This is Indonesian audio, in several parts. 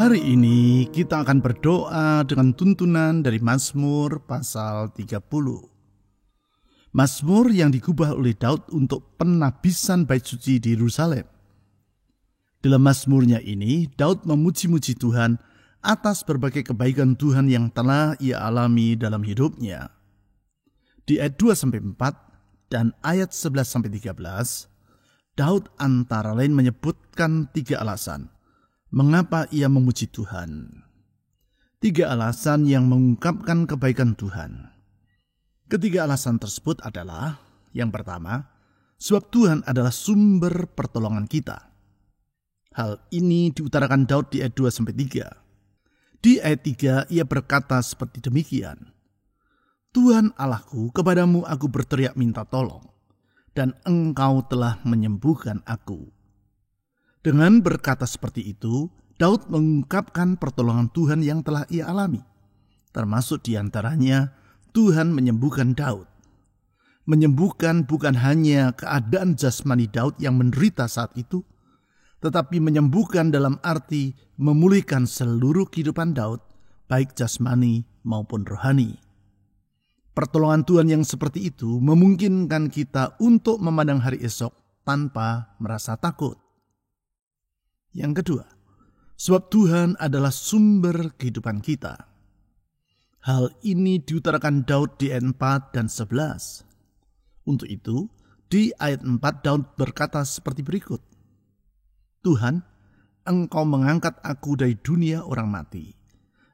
Hari ini kita akan berdoa dengan tuntunan dari Mazmur pasal 30. Mazmur yang digubah oleh Daud untuk penabisan bait suci di Yerusalem. Dalam mazmurnya ini, Daud memuji-muji Tuhan atas berbagai kebaikan Tuhan yang telah ia alami dalam hidupnya. Di ayat 2-4 dan ayat 11-13, Daud antara lain menyebutkan 3 alasan mengapa ia memuji Tuhan. 3 alasan yang mengungkapkan kebaikan Tuhan. Ketiga alasan tersebut adalah, yang pertama, sebab Tuhan adalah sumber pertolongan kita. Hal ini diutarakan Daud di ayat 2-3. Di ayat 3 ia berkata seperti demikian, Tuhan Allahku, kepadamu aku berteriak minta tolong, dan Engkau telah menyembuhkan aku. Dengan berkata seperti itu, Daud mengungkapkan pertolongan Tuhan yang telah ia alami. Termasuk diantaranya, Tuhan menyembuhkan Daud. Menyembuhkan bukan hanya keadaan jasmani Daud yang menderita saat itu, tetapi menyembuhkan dalam arti memulihkan seluruh kehidupan Daud, baik jasmani maupun rohani. Pertolongan Tuhan yang seperti itu memungkinkan kita untuk memandang hari esok tanpa merasa takut. Yang kedua, sebab Tuhan adalah sumber kehidupan kita. Hal ini diutarakan Daud di ayat 4 dan 11. Untuk itu, di ayat 4 Daud berkata seperti berikut, Tuhan, Engkau mengangkat aku dari dunia orang mati.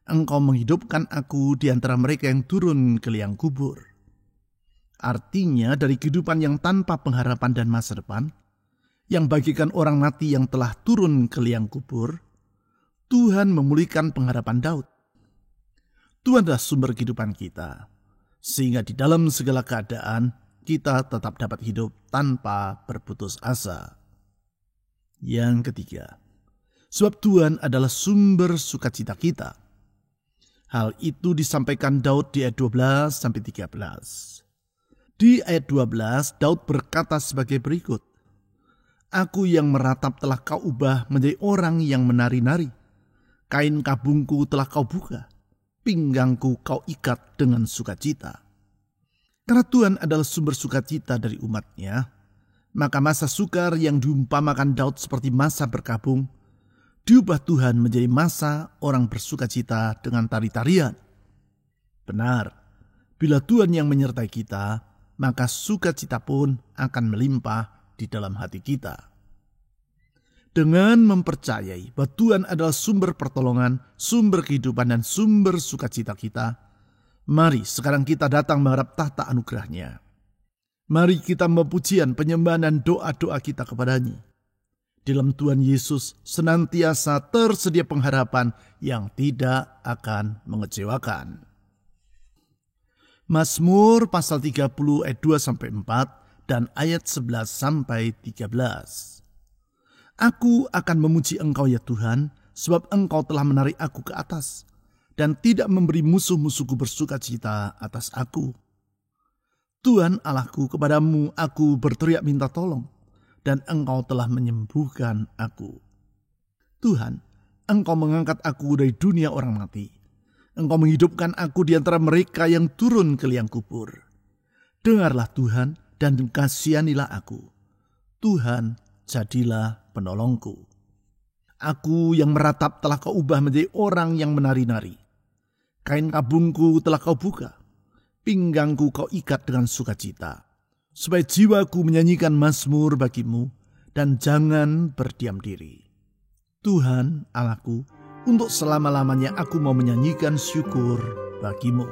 Engkau menghidupkan aku di antara mereka yang turun ke liang kubur. Artinya dari kehidupan yang tanpa pengharapan dan masa depan, yang bagikan orang mati yang telah turun ke liang kubur, Tuhan memulihkan pengharapan Daud. Tuhan adalah sumber kehidupan kita, sehingga di dalam segala keadaan kita tetap dapat hidup tanpa berputus asa. Yang ketiga, sebab Tuhan adalah sumber sukacita kita. Hal itu disampaikan Daud di ayat 12-13. Di ayat 12, Daud berkata sebagai berikut, Aku yang meratap telah kau ubah menjadi orang yang menari-nari. Kain kabungku telah kau buka, pinggangku kau ikat dengan sukacita. Karena Tuhan adalah sumber sukacita dari umatnya, maka masa sukar yang diumpamakan Daud seperti masa berkabung, diubah Tuhan menjadi masa orang bersukacita dengan tari-tarian. Benar, bila Tuhan yang menyertai kita, maka sukacita pun akan melimpah di dalam hati kita. Dengan mempercayai bahwa Tuhan adalah sumber pertolongan, sumber kehidupan, dan sumber sukacita kita, mari sekarang kita datang mengharap tahta anugerah-Nya. Mari kita memujian, penyembahan, dan doa-doa kita kepada-Nya. Di dalam Tuhan Yesus senantiasa tersedia pengharapan yang tidak akan mengecewakan. Mazmur pasal 30 ayat 2-4 dan ayat 11-13. Aku akan memuji Engkau ya Tuhan, sebab Engkau telah menarik aku ke atas, dan tidak memberi musuh-musuhku bersukacita atas aku. Tuhan Allahku, kepadamu aku berteriak minta tolong, dan Engkau telah menyembuhkan aku. Tuhan, Engkau mengangkat aku dari dunia orang mati. Engkau menghidupkan aku di antara mereka yang turun ke liang kubur. Dengarlah Tuhan, dan kasihanilah aku. Tuhan, jadilah penolongku. Aku yang meratap telah kau ubah menjadi orang yang menari-nari. Kain kabungku telah kau buka. Pinggangku kau ikat dengan sukacita. Supaya jiwaku menyanyikan mazmur bagimu dan jangan berdiam diri. Tuhan Allahku, untuk selama-lamanya aku mau menyanyikan syukur bagimu.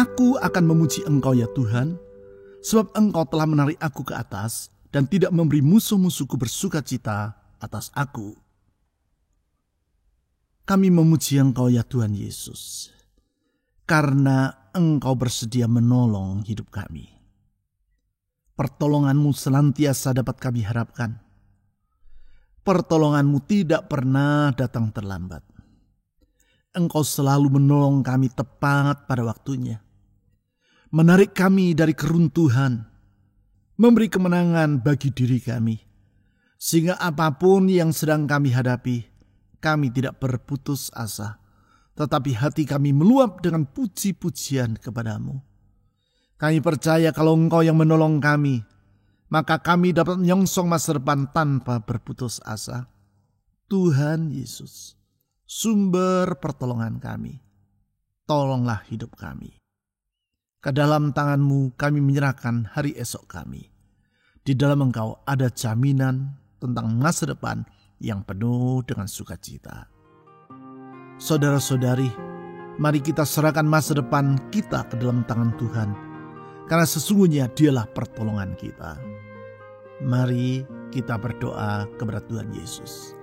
Aku akan memuji Engkau ya Tuhan, sebab Engkau telah menarik aku ke atas dan tidak memberi musuh-musuhku bersukacita atas aku. Kami memuji Engkau ya Tuhan Yesus, karena Engkau bersedia menolong hidup kami. Pertolongan-Mu senantiasa dapat kami harapkan. Pertolongan-Mu tidak pernah datang terlambat. Engkau selalu menolong kami tepat pada waktunya. Menarik kami dari keruntuhan, memberi kemenangan bagi diri kami, sehingga apapun yang sedang kami hadapi, kami tidak berputus asa, tetapi hati kami meluap dengan puji-pujian kepadamu. Kami percaya kalau Engkau yang menolong kami, maka kami dapat menyongsong masa depan tanpa berputus asa. Tuhan Yesus, sumber pertolongan kami, tolonglah hidup kami. Ke dalam tangan-Mu kami menyerahkan hari esok kami. Di dalam Engkau ada jaminan tentang masa depan yang penuh dengan sukacita. Saudara-saudari, mari kita serahkan masa depan kita ke dalam tangan Tuhan, karena sesungguhnya Dialah pertolongan kita. Mari kita berdoa kepada Tuhan Yesus.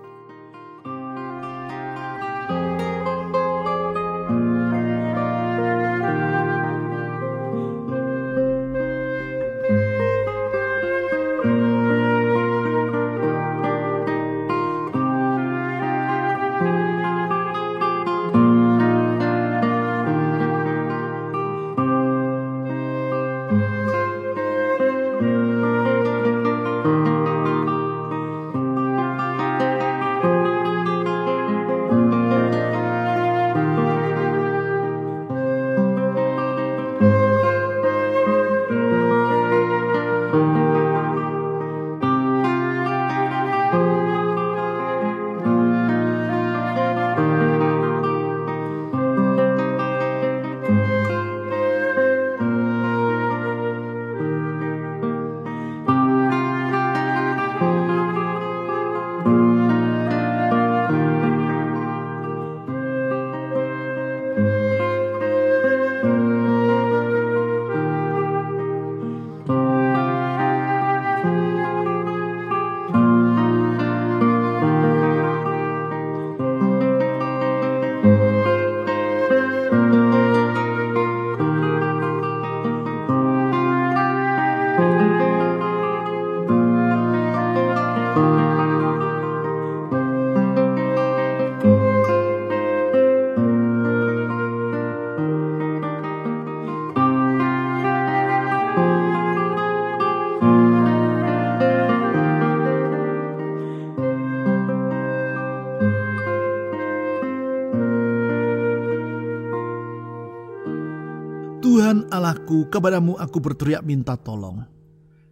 Tuhan Allahku, kepadamu aku berteriak minta tolong,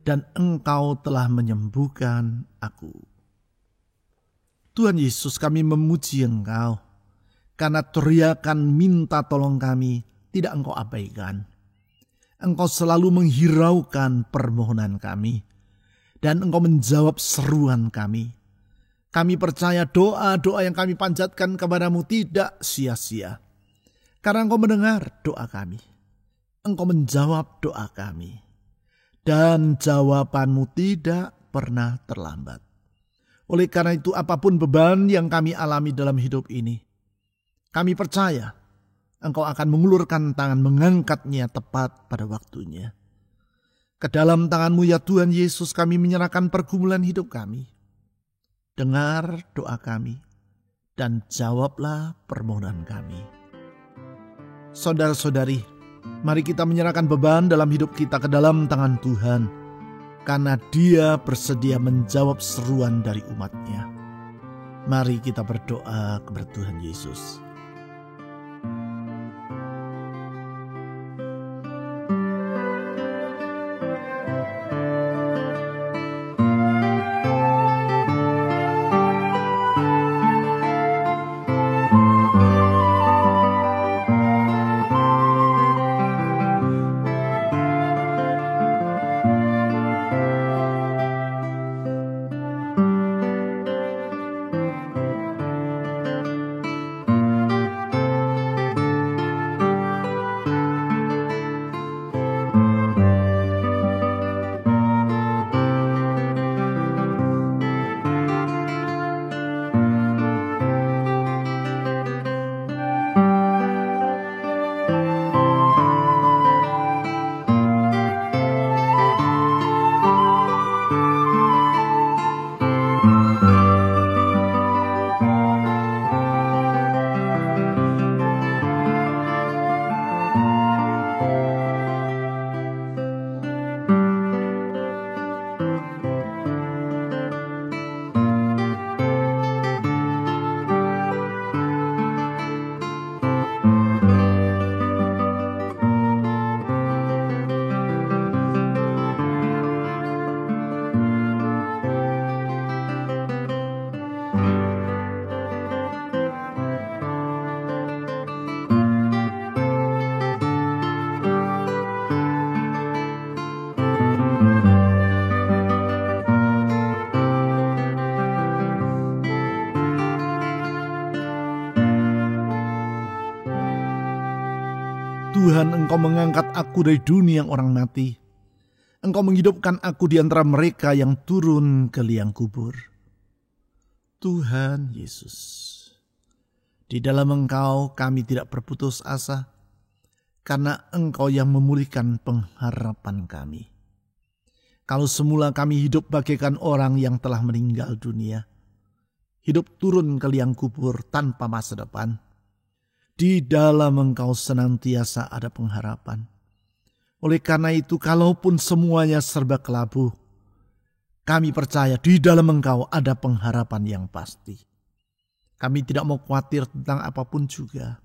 dan Engkau telah menyembuhkan aku. Tuhan Yesus, kami memuji Engkau, karena teriakan minta tolong kami tidak Engkau abaikan. Engkau selalu menghiraukan permohonan kami, dan Engkau menjawab seruan kami. Kami percaya doa-doa yang kami panjatkan kepadamu tidak sia-sia, karena Engkau mendengar doa kami. Engkau menjawab doa kami, dan jawabanmu tidak pernah terlambat. Oleh karena itu, apapun beban yang kami alami dalam hidup ini, kami percaya Engkau akan mengulurkan tangan, mengangkatnya tepat pada waktunya. Ke dalam tangan-Mu ya Tuhan Yesus, kami menyerahkan pergumulan hidup kami. Dengar doa kami, dan jawablah permohonan kami. Saudara-saudari, mari kita menyerahkan beban dalam hidup kita ke dalam tangan Tuhan, karena Dia bersedia menjawab seruan dari umat-Nya. Mari kita berdoa kepada Tuhan Yesus. Tuhan, Engkau mengangkat aku dari dunia orang mati. Engkau menghidupkan aku di antara mereka yang turun ke liang kubur. Tuhan Yesus, di dalam Engkau kami tidak berputus asa, karena Engkau yang memulihkan pengharapan kami. Kalau semula kami hidup bagaikan orang yang telah meninggal dunia, hidup turun ke liang kubur tanpa masa depan, di dalam Engkau senantiasa ada pengharapan. Oleh karena itu, kalaupun semuanya serba kelabu, kami percaya di dalam Engkau ada pengharapan yang pasti. Kami tidak mau khawatir tentang apapun juga.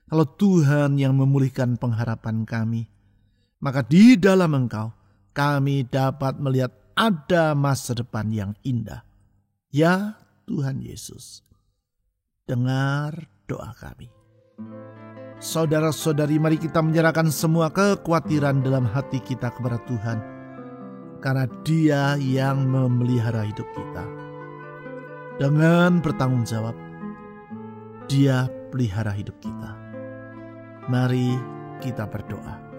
Kalau Tuhan yang memulihkan pengharapan kami, maka di dalam Engkau kami dapat melihat ada masa depan yang indah. Ya Tuhan Yesus, dengar doa kami. Saudara-saudari, mari kita menyerahkan semua kekhawatiran dalam hati kita kepada Tuhan, karena Dia yang memelihara hidup kita. Dengan bertanggung jawab, Dia pelihara hidup kita. Mari kita berdoa.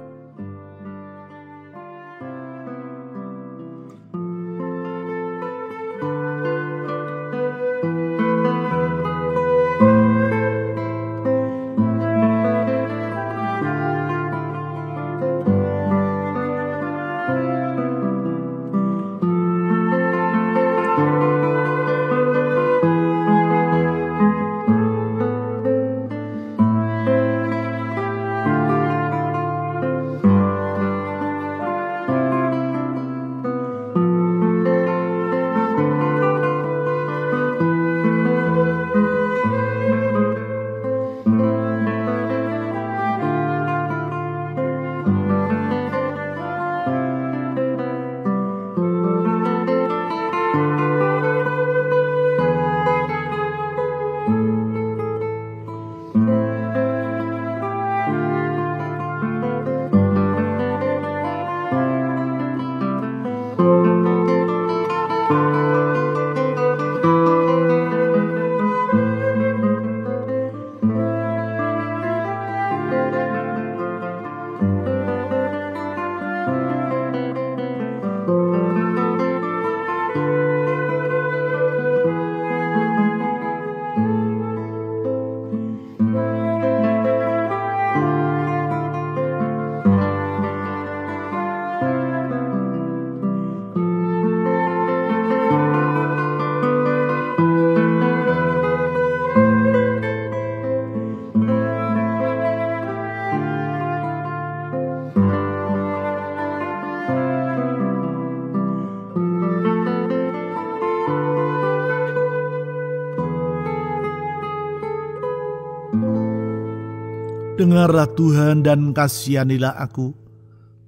Dengarlah Tuhan dan kasihanilah aku.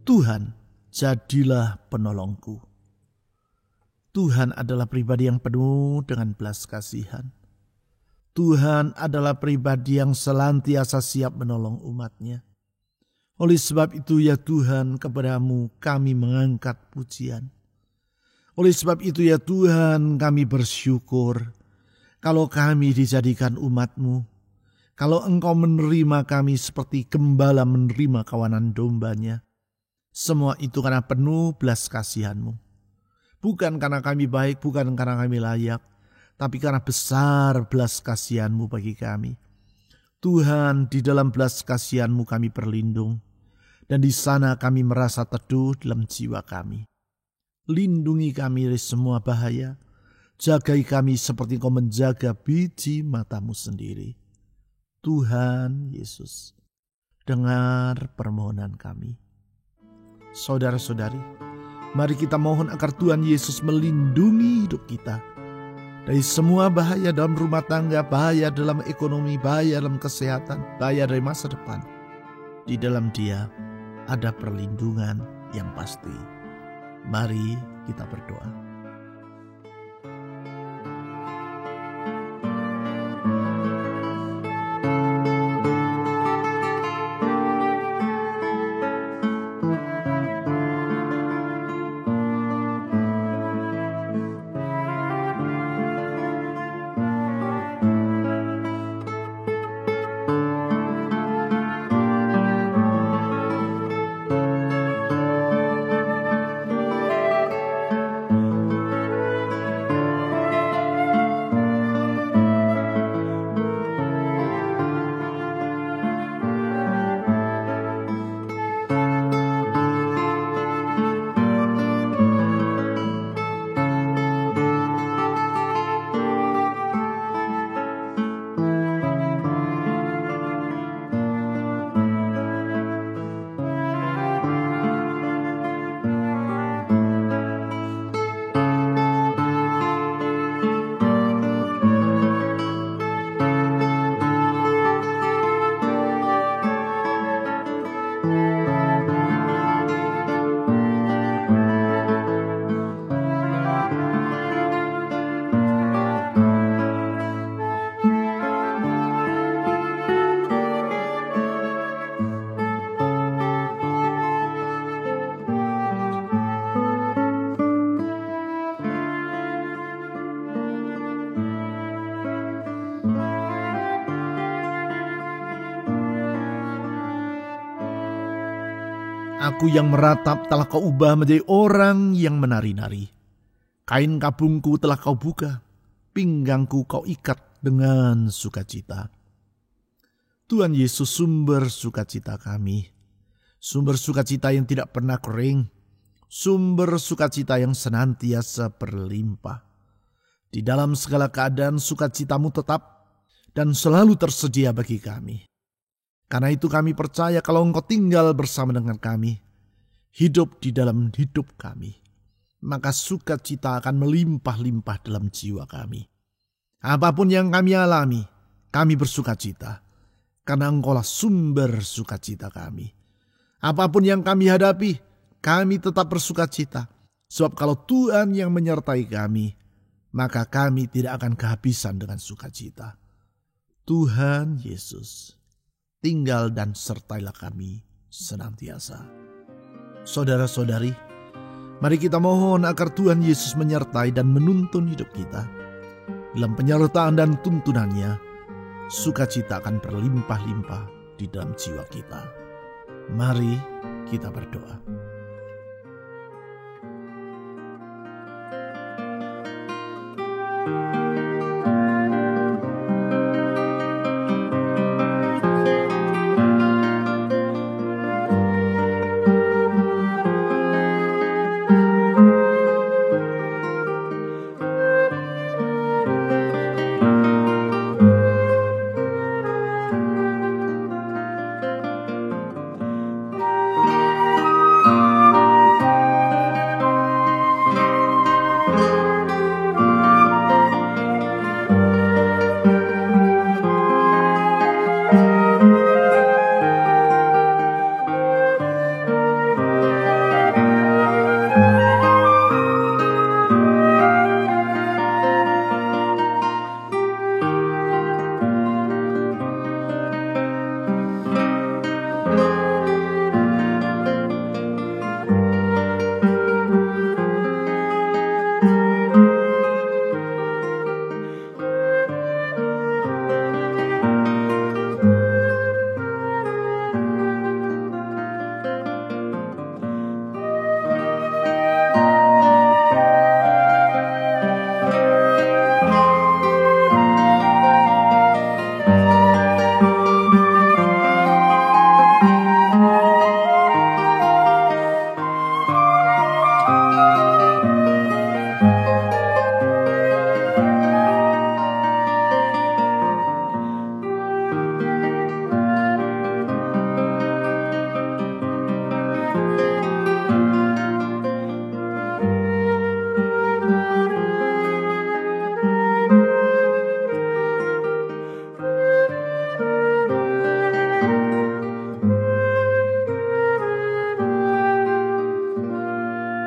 Tuhan, jadilah penolongku. Tuhan adalah pribadi yang penuh dengan belas kasihan. Tuhan adalah pribadi yang senantiasa siap menolong umat-Nya. Oleh sebab itu ya Tuhan, kepadamu kami mengangkat pujian. Oleh sebab itu ya Tuhan, kami bersyukur kalau kami dijadikan umat-Mu. Kalau Engkau menerima kami seperti gembala menerima kawanan dombanya. Semua itu karena penuh belas kasihan-Mu. Bukan karena kami baik, bukan karena kami layak, tapi karena besar belas kasihan-Mu bagi kami. Tuhan, di dalam belas kasihan-Mu kami berlindung, dan di sana kami merasa teduh dalam jiwa kami. Lindungi kami dari semua bahaya, jagai kami seperti Engkau menjaga biji mata-Mu sendiri. Tuhan Yesus, dengar permohonan kami. Saudara-saudari, mari kita mohon agar Tuhan Yesus melindungi hidup kita dari semua bahaya dalam rumah tangga, bahaya dalam ekonomi, bahaya dalam kesehatan, bahaya dari masa depan. Di dalam Dia ada perlindungan yang pasti. Mari kita berdoa. Aku yang meratap telah Kau ubah menjadi orang yang menari-nari. Kain kabungku telah Kau buka, pinggangku Kau ikat dengan sukacita. Tuhan Yesus, sumber sukacita kami, sumber sukacita yang tidak pernah kering, sumber sukacita yang senantiasa berlimpah. Di dalam segala keadaan sukacita-Mu tetap dan selalu tersedia bagi kami. Karena itu kami percaya kalau Engkau tinggal bersama dengan kami, hidup di dalam hidup kami, maka sukacita akan melimpah-limpah dalam jiwa kami. Apapun yang kami alami, kami bersukacita, karena Engkaulah sumber sukacita kami. Apapun yang kami hadapi, kami tetap bersukacita. Sebab kalau Tuhan yang menyertai kami, maka kami tidak akan kehabisan dengan sukacita. Tuhan Yesus, tinggal dan sertailah kami senantiasa. Saudara-saudari, mari kita mohon agar Tuhan Yesus menyertai dan menuntun hidup kita. Dalam penyertaan dan tuntunannya, sukacita akan berlimpah-limpah di dalam jiwa kita. Mari kita berdoa.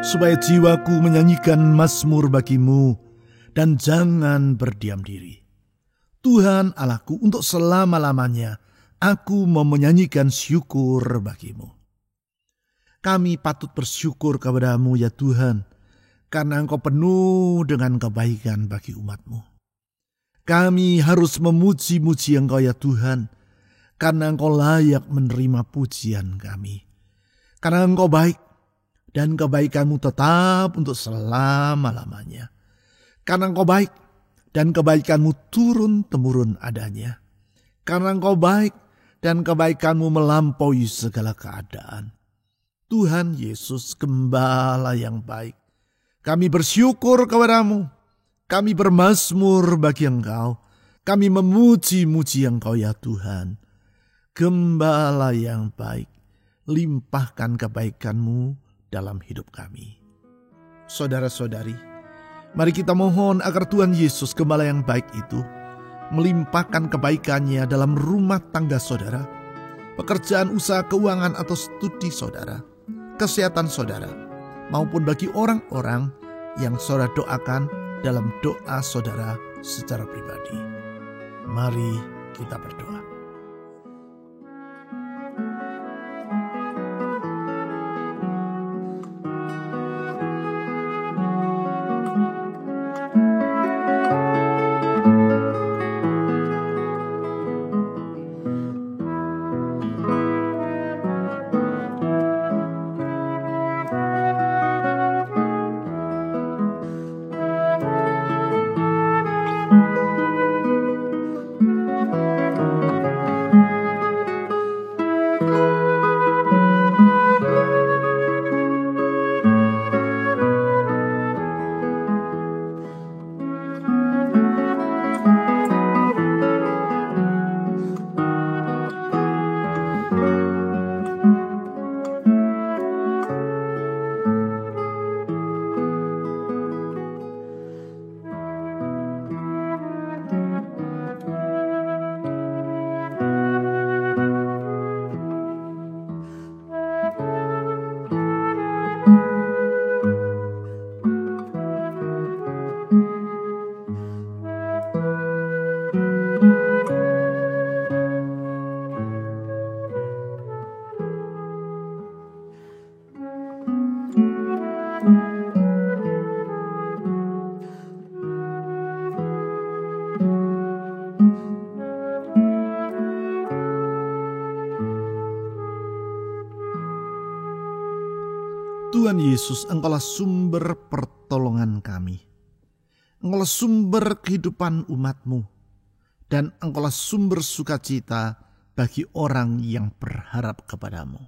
supaya jiwaku menyanyikan mazmur bagimu, dan jangan berdiam diri. Tuhan Allahku, untuk selama-lamanya aku mau menyanyikan syukur bagimu. Kami patut bersyukur kepadamu ya Tuhan, karena Engkau penuh dengan kebaikan bagi umat-Mu. Kami harus memuji-muji Engkau ya Tuhan, karena Engkau layak menerima pujian kami. Karena Engkau baik, dan kebaikan-Mu tetap untuk selama-lamanya. Karena Engkau baik, dan kebaikan-Mu turun-temurun adanya. Karena Engkau baik, dan kebaikan-Mu melampaui segala keadaan. Tuhan Yesus, Gembala yang baik, kami bersyukur kepadamu. Kami bermazmur bagi Engkau. Kami memuji-muji Engkau ya Tuhan. Gembala yang baik, limpahkan kebaikan-Mu dalam hidup kami. Saudara-saudari, mari kita mohon agar Tuhan Yesus, Gembala yang baik itu, melimpahkan kebaikan-Nya dalam rumah tangga saudara, pekerjaan, usaha, keuangan atau studi saudara, kesehatan saudara, maupun bagi orang-orang yang saudara doakan dalam doa saudara secara pribadi. Mari kita berdoa. Tuhan Yesus, Engkaulah sumber pertolongan kami. Engkaulah sumber kehidupan umat-Mu. Dan Engkaulah sumber sukacita bagi orang yang berharap kepadamu.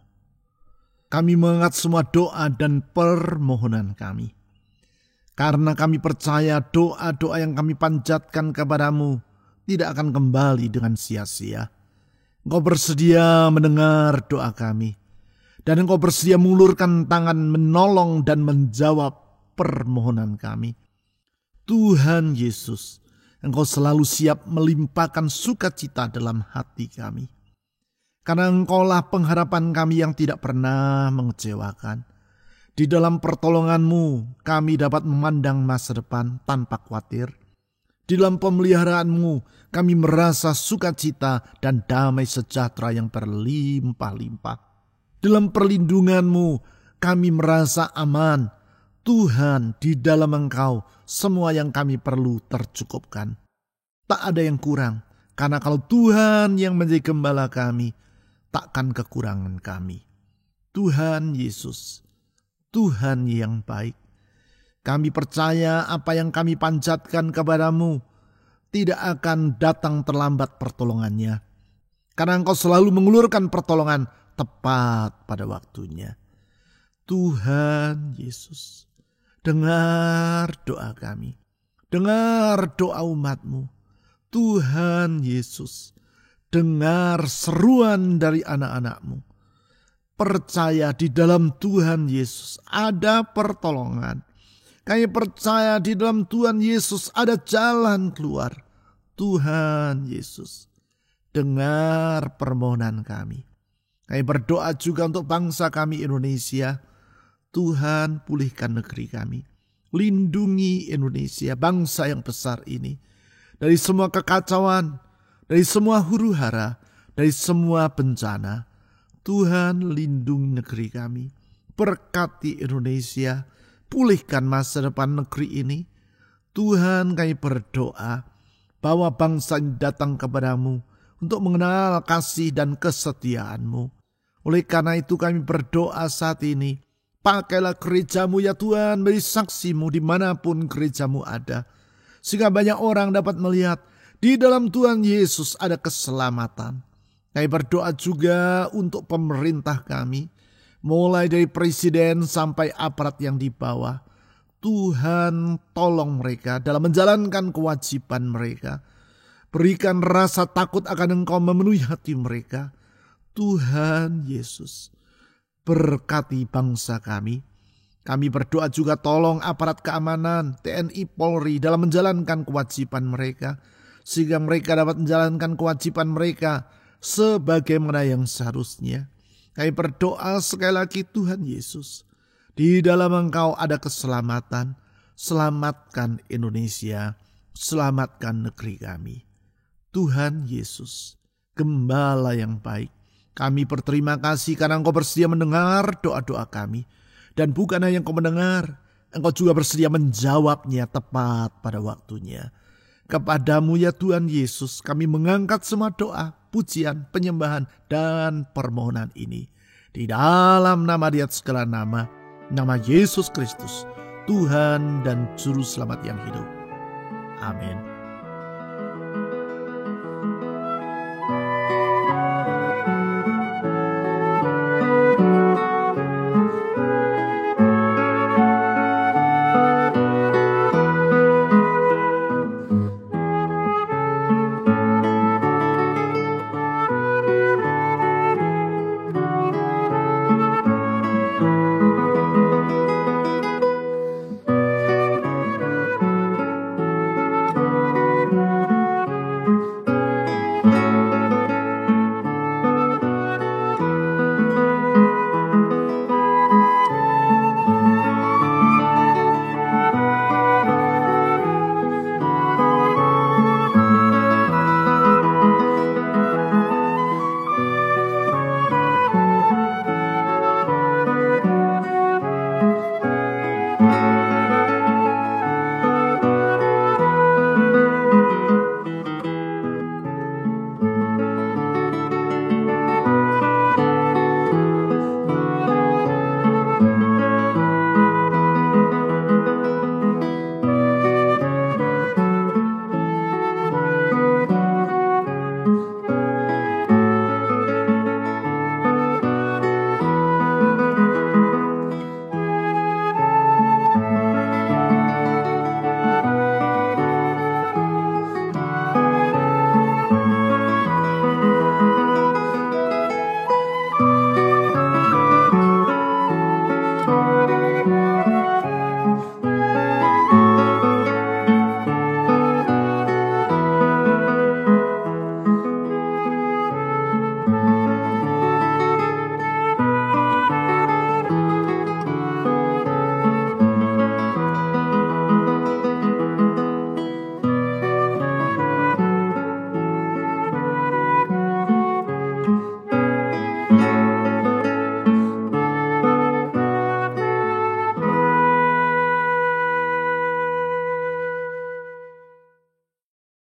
Kami mengingat semua doa dan permohonan kami. Karena kami percaya doa-doa yang kami panjatkan kepadamu tidak akan kembali dengan sia-sia. Engkau bersedia mendengar doa kami. Dan Engkau bersedia mengulurkan tangan menolong dan menjawab permohonan kami. Tuhan Yesus, Engkau selalu siap melimpahkan sukacita dalam hati kami. Karena Engkaulah pengharapan kami yang tidak pernah mengecewakan. Di dalam pertolongan-Mu kami dapat memandang masa depan tanpa khawatir. Di dalam pemeliharaan-Mu kami merasa sukacita dan damai sejahtera yang berlimpah-limpah. Dalam perlindungan-Mu kami merasa aman. Tuhan, di dalam Engkau semua yang kami perlu tercukupkan. Tak ada yang kurang, karena kalau Tuhan yang menjadi gembala kami, takkan kekurangan kami. Tuhan Yesus, Tuhan yang baik, kami percaya apa yang kami panjatkan kepadamu tidak akan datang terlambat pertolongannya. Karena Engkau selalu mengulurkan pertolongan tepat pada waktunya. Tuhan Yesus, dengar doa kami. Dengar doa umat-Mu. Tuhan Yesus, dengar seruan dari anak-anak-Mu. Percaya di dalam Tuhan Yesus ada pertolongan. Kami percaya di dalam Tuhan Yesus ada jalan keluar. Tuhan Yesus, dengar permohonan kami. Kami berdoa juga untuk bangsa kami Indonesia. Tuhan, pulihkan negeri kami. Lindungi Indonesia, bangsa yang besar ini, dari semua kekacauan, dari semua huru-hara, dari semua bencana. Tuhan, lindungi negeri kami. Berkati Indonesia, pulihkan masa depan negeri ini. Tuhan, kami berdoa bahwa bangsa ini datang kepadamu untuk mengenal kasih dan kesetiaan-Mu. Oleh karena itu kami berdoa saat ini, pakailah gerejamu ya Tuhan, beri saksimu dimanapun gerejamu ada. Sehingga banyak orang dapat melihat di dalam Tuhan Yesus ada keselamatan. Kami berdoa juga untuk pemerintah kami, mulai dari presiden sampai aparat yang di bawah. Tuhan, tolong mereka dalam menjalankan kewajiban mereka. Berikan rasa takut akan Engkau memenuhi hati mereka. Tuhan Yesus, berkati bangsa kami. Kami berdoa juga tolong aparat keamanan, TNI Polri dalam menjalankan kewajiban mereka. Sehingga mereka dapat menjalankan kewajiban mereka sebagaimana yang seharusnya. Kami berdoa sekali lagi Tuhan Yesus, di dalam Engkau ada keselamatan. Selamatkan Indonesia, selamatkan negeri kami. Tuhan Yesus, Gembala yang baik, kami berterima kasih karena Engkau bersedia mendengar doa-doa kami. Dan bukan hanya Engkau mendengar, Engkau juga bersedia menjawabnya tepat pada waktunya. Kepadamu ya Tuhan Yesus, kami mengangkat semua doa, pujian, penyembahan, dan permohonan ini. Di dalam nama di atas segala nama, nama Yesus Kristus, Tuhan dan Juru Selamat yang hidup. Amin.